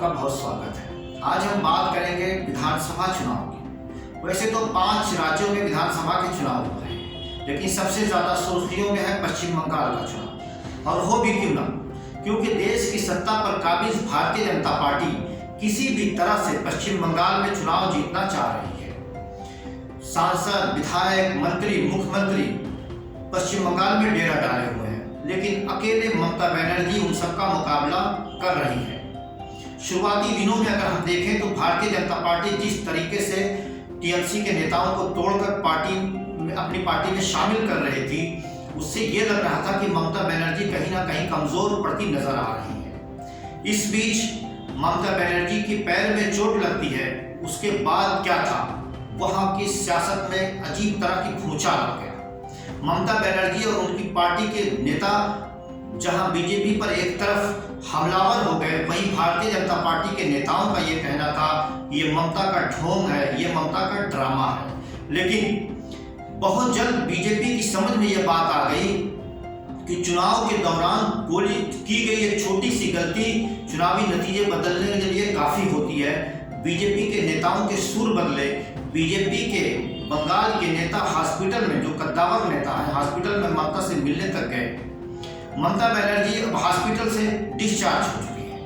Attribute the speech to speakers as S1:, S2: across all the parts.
S1: आपका बहुत स्वागत है। आज हम बात करेंगे विधानसभा चुनाव की। वैसे तो 5 राज्यों में विधानसभा के चुनाव होते हैं, लेकिन सबसे ज्यादा सुर्खियों में है पश्चिम बंगाल का चुनाव। और हो भी क्यों ना, क्योंकि देश की सत्ता पर काबिज भारतीय जनता पार्टी किसी भी तरह से पश्चिम बंगाल में चुनाव जीतना चाह रही है। सांसद, विधायक, मंत्री, मुख्यमंत्री पश्चिम बंगाल में डेरा डाले हुए हैं, लेकिन अकेले ममता बनर्जी उन सबका मुकाबला कर रही है। शुरुआती दिनों में अगर हम देखें तो भारतीय जनता पार्टी जिस तरीके से टीएमसी के नेताओं को तोड़कर अपनी पार्टी में शामिल कर रही थी, उससे ये लग रहा था कि ममता बनर्जी कहीं ना कहीं कमजोर पड़ती नजर आ रही है। इस बीच ममता बनर्जी के पैर में चोट लगती है, उसके बाद क्या था, वहां की सियासत में अजीब तरह की भूचाल आ गया। ममता बनर्जी और उनकी पार्टी के नेता जहां बीजेपी पर एक तरफ हमलावर हो गए, वहीं भारतीय जनता पार्टी के नेताओं का ये कहना था ये ममता का ढोंग है, ये ममता का ड्रामा है। लेकिन बहुत जल्द बीजेपी की समझ में यह बात आ गई कि चुनाव के दौरान गोली की गई एक छोटी सी गलती चुनावी नतीजे बदलने के लिए काफी होती है। बीजेपी के नेताओं के सुर बदले। बीजेपी के बंगाल के नेता हॉस्पिटल में, जो कद्दावर नेता है, हॉस्पिटल में ममता से मिलने तक गए। ममता बनर्जी अब हॉस्पिटल से डिस्चार्ज हो चुकी है।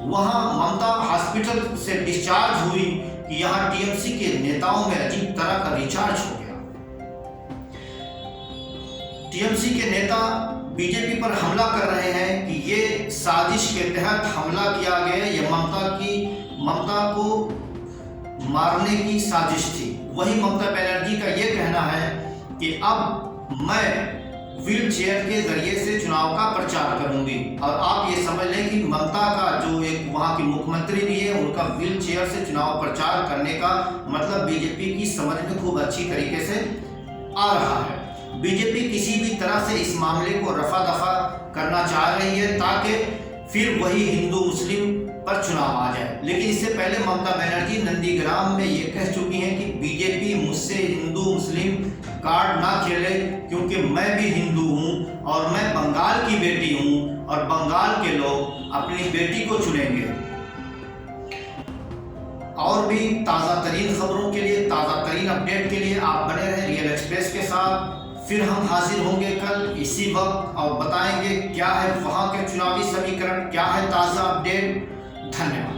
S1: वहां ममता हॉस्पिटल से डिस्चार्ज हुई कि यहां टीएमसी के नेताओं में अजीब तरह का रिचार्ज हो गया। टीएमसी के नेता बीजेपी पर हमला कर रहे हैं कि ये साजिश के तहत हमला किया गया, यह ममता को मारने की साजिश थी। वही ममता बनर्जी का यह कहना है कि अब मैं व्हील चेयर के जरिए से चुनाव का प्रचार करूंगी। और आप ये समझ लें कि ममता का जो एक वहां की मुख्यमंत्री भी है, उनका व्हील चेयर से चुनाव प्रचार करने का मतलब बीजेपी की समझ में खूब अच्छी तरीके से आ रहा है। बीजेपी किसी भी तरह से इस मामले को रफा दफा करना चाह रही है ताकि फिर वही हिंदू मुस्लिम पर चुनाव आ जाए। लेकिन इससे पहले ममता बनर्जी नंदीग्राम में ये कह चुकी हैं कि बीजेपी मुझसे हिंदू मुस्लिम कार्ड ना खेले, क्योंकि मैं भी हिंदू हूं और मैं बंगाल की बेटी हूं और बंगाल के लोग अपनी बेटी को चुनेंगे। और भी ताज़ा तरीन खबरों के लिए, ताज़ा तरीन अपडेट के लिए आप बने रहें रियल एक्सप्रेस के साथ। फिर हम हाजिर होंगे कल इसी वक्त और बताएंगे क्या है वहां के चुनावी समीकरण, क्या है ताज़ा अपडेट। धन्यवाद।